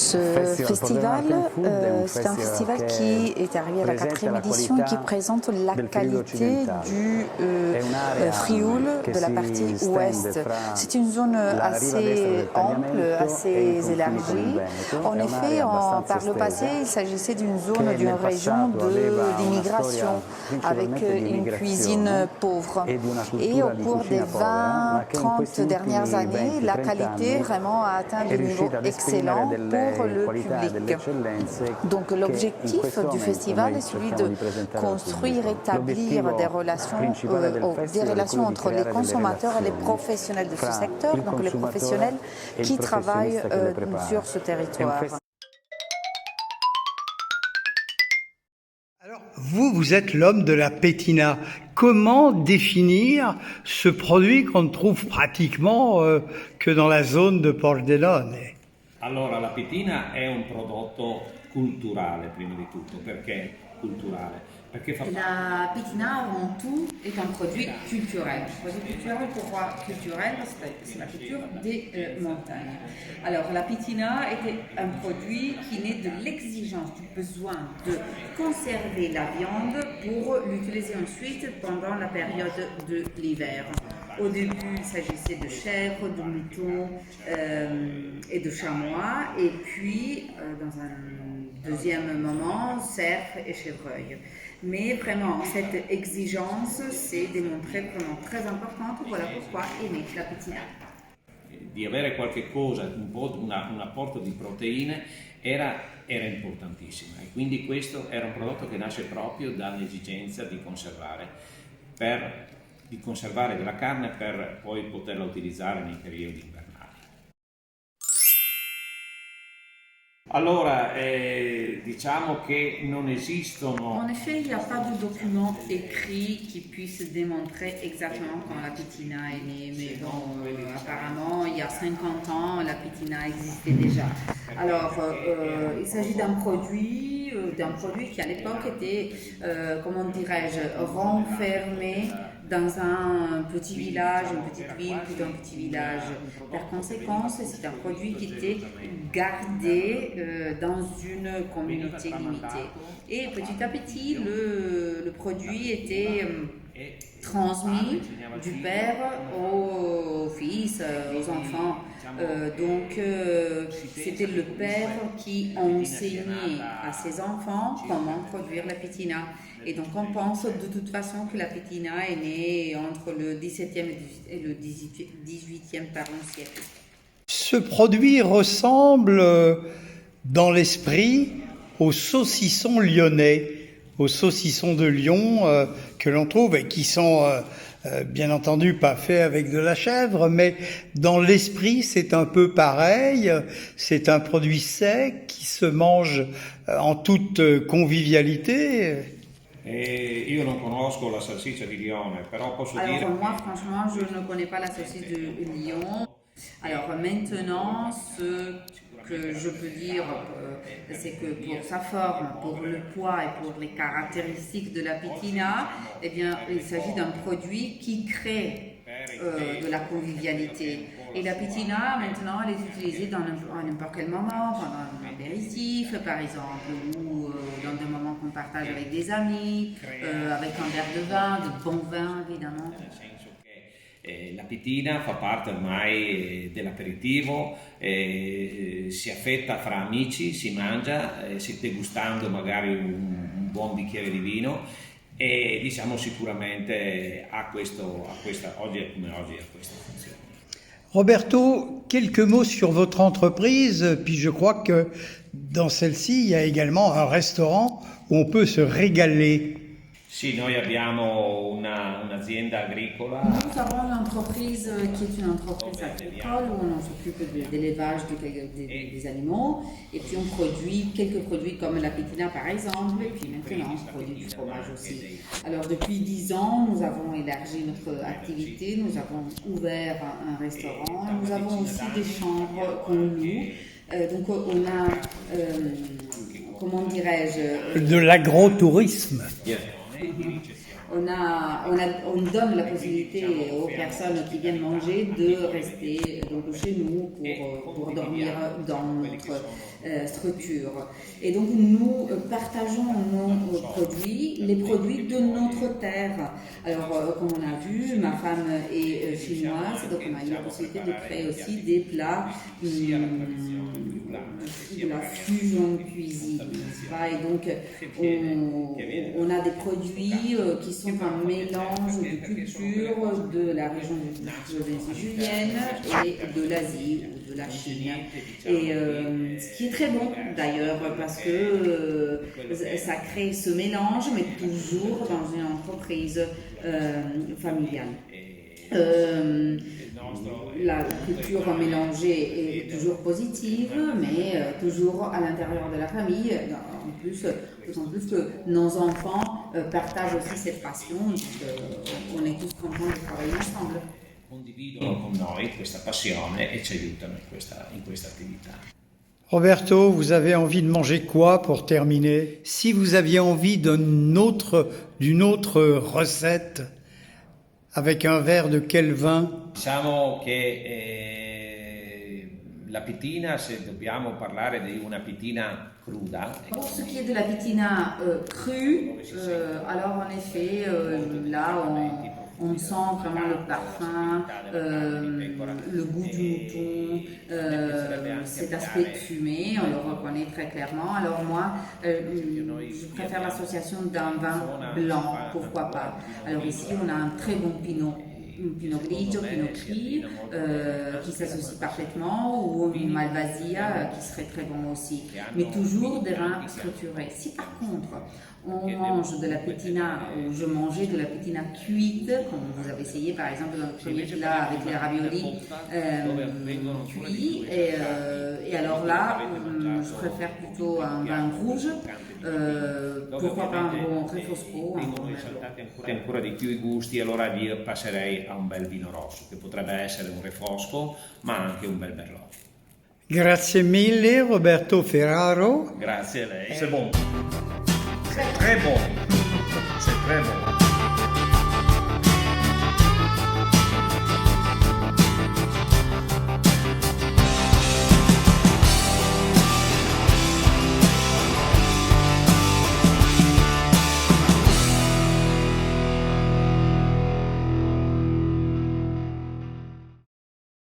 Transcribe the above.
Ce festival, c'est un festival qui est arrivé à la 4e édition et qui présente la qualité du Frioul de la partie ouest. C'est une zone assez ample, assez élargie. En effet, par le passé, il s'agissait d'une zone, d'une région d'immigration avec une cuisine pauvre. Et au cours des 20-30 dernières années, la qualité vraiment a atteint des niveaux excellents pour le public. Donc l'objectif du festival est celui de construire, établir des relations entre les consommateurs et les professionnels de ce secteur, donc les professionnels qui travaillent sur ce territoire. Alors, vous êtes l'homme de la pétina. Comment définir ce produit qu'on ne trouve pratiquement que dans la zone de Pordenone? Allora, la pétina è un prodotto culturale, prima di tutto. Perché culturale? Perché fa La pétina, avant tout, est un produit culturel. Produit culturel, pourquoi culturel? Parce que c'est la culture des montagnes. Alors, la pétina était un produit qui naît de l'exigence, du besoin de conserver la viande pour l'utiliser ensuite pendant la période de l'hiver. Au début, il s'agissait de chèvres, de moutons et de chamois, et puis, dans un deuxième moment, cerfs et chevreuils. Mais vraiment, cette exigence s'est démontrée vraiment très importante, voilà pourquoi est née la pétina. Di avere qualche cosa, un apporto di proteine era importantissimo, e quindi questo era un prodotto che nasce proprio dall'esigenza di conservare della carne per poi poterla utilizzare nei periodi invernali. Allora, diciamo che non esistono... En effet, il n'y a pas de document écrit qui puisse démontrer exactement quand la pétina est née. Mais bon, apparemment, il y a 50 ans, la pétina existait déjà. Alors, il s'agit d'un produit qui à l'époque était, comment dirais-je, renfermé dans un petit village, une petite ville, plutôt un petit village. Par conséquent, c'est un produit qui était gardé dans une communauté limitée. Et petit à petit, le produit était transmis du père au fils, aux enfants. Donc, c'était le père qui enseignait à ses enfants comment produire la pétina. Et donc, on pense de toute façon que la pétina est née entre le XVIIe et le XVIIIe siècle. Ce produit ressemble dans l'esprit aux saucissons lyonnais, aux saucissons de Lyon que l'on trouve et qui sont bien entendu pas faits avec de la chèvre, mais dans l'esprit c'est un peu pareil. C'est un produit sec qui se mange en toute convivialité. Io non conosco la salsiccia di Lione, però posso dire... Alors moi franchement je ne connais pas la saucisse de Lyon. Alors maintenant ce que je peux dire c'est que pour sa forme, pour le poids et pour les caractéristiques de la pétina, eh bien il s'agit d'un produit qui crée de la convivialité. Et la pétina, maintenant, elle est utilisée dans n'importe quel moment, pendant un apéritif, par exemple, ou dans des moments qu'on partage avec des amis, avec un verre de vin, de bon vin, évidemment. La pétina fa parte ormai dell'aperitivo, si affetta fra amici, si mangia, si degustando magari un buon bicchiere di vino, e diciamo sicuramente oggi come oggi ha questa funzione. Roberto, quelques mots sur votre entreprise, puis je crois que dans celle-ci, il y a également un restaurant où on peut se régaler. Sì, noi abbiamo un'azienda agricola. Nous avons une entreprise qui est une entreprise agricole où on s'occupe de l'élevage des animaux, et puis on produit quelques produits comme la pétina par exemple, et puis maintenant on produit du fromage aussi. Alors depuis 10 ans, nous avons élargi notre activité, nous avons ouvert un restaurant, nous avons aussi des chambres comme nous. Donc on a, comment dirais-je... De l'agro-tourisme. Yeah. on donne la possibilité aux personnes qui viennent manger de rester donc chez nous pour dormir dans notre structure. Et donc nous partageons nos produits, les produits de notre terre. Alors comme on a vu, ma femme est chinoise, donc on a eu la possibilité de créer aussi des plats de la fusion cuisine. Et donc on a des produits qui sont un mélange de cultures de la région de julienne et de l'Asie ou de la Chine. Et ce qui est très bon d'ailleurs parce que ça crée ce mélange, mais toujours dans une entreprise familiale. La culture mélangée est toujours positive, mais toujours à l'intérieur de la famille. En plus, d'autant plus que nos enfants partagent aussi cette passion, on est tous contents de travailler ensemble. Condividono con noi questa passione e ci aiutano in questa attività. Roberto, vous avez envie de manger quoi pour terminer? Si vous aviez envie d'une autre recette, avec un verre de quel vin? Diciamo che la pitina, se dobbiamo parlare di una pitina cruda. Pour ce qui est de la pitina crue, alors en effet, là on sent vraiment le parfum, le goût du mouton, cet aspect fumé, on le reconnaît très clairement. Alors moi, je préfère l'association d'un vin blanc, pourquoi pas. Alors ici, on a un très bon pinot grigio, pinot gris, qui s'associe parfaitement, ou une malvasia qui serait très bon aussi. Mais toujours des vins structurés. Si par contre, on mange de la pétina, ou je mangeais de la pétina cuite, comme vous avez essayé par exemple dans le premier plat avec les raviolis cuits, et alors là, je préfère plutôt un vin rouge, pourquoi pas un bon refosco, un bon merlot. Ancora di più i gusti, allora io passerei a un bel vino rosso, che potrebbe essere un refosco, ma anche un bel merlot. Grazie mille Roberto Ferraro. Grazie a lei. C'est bon. C'est très bon. C'est très bon.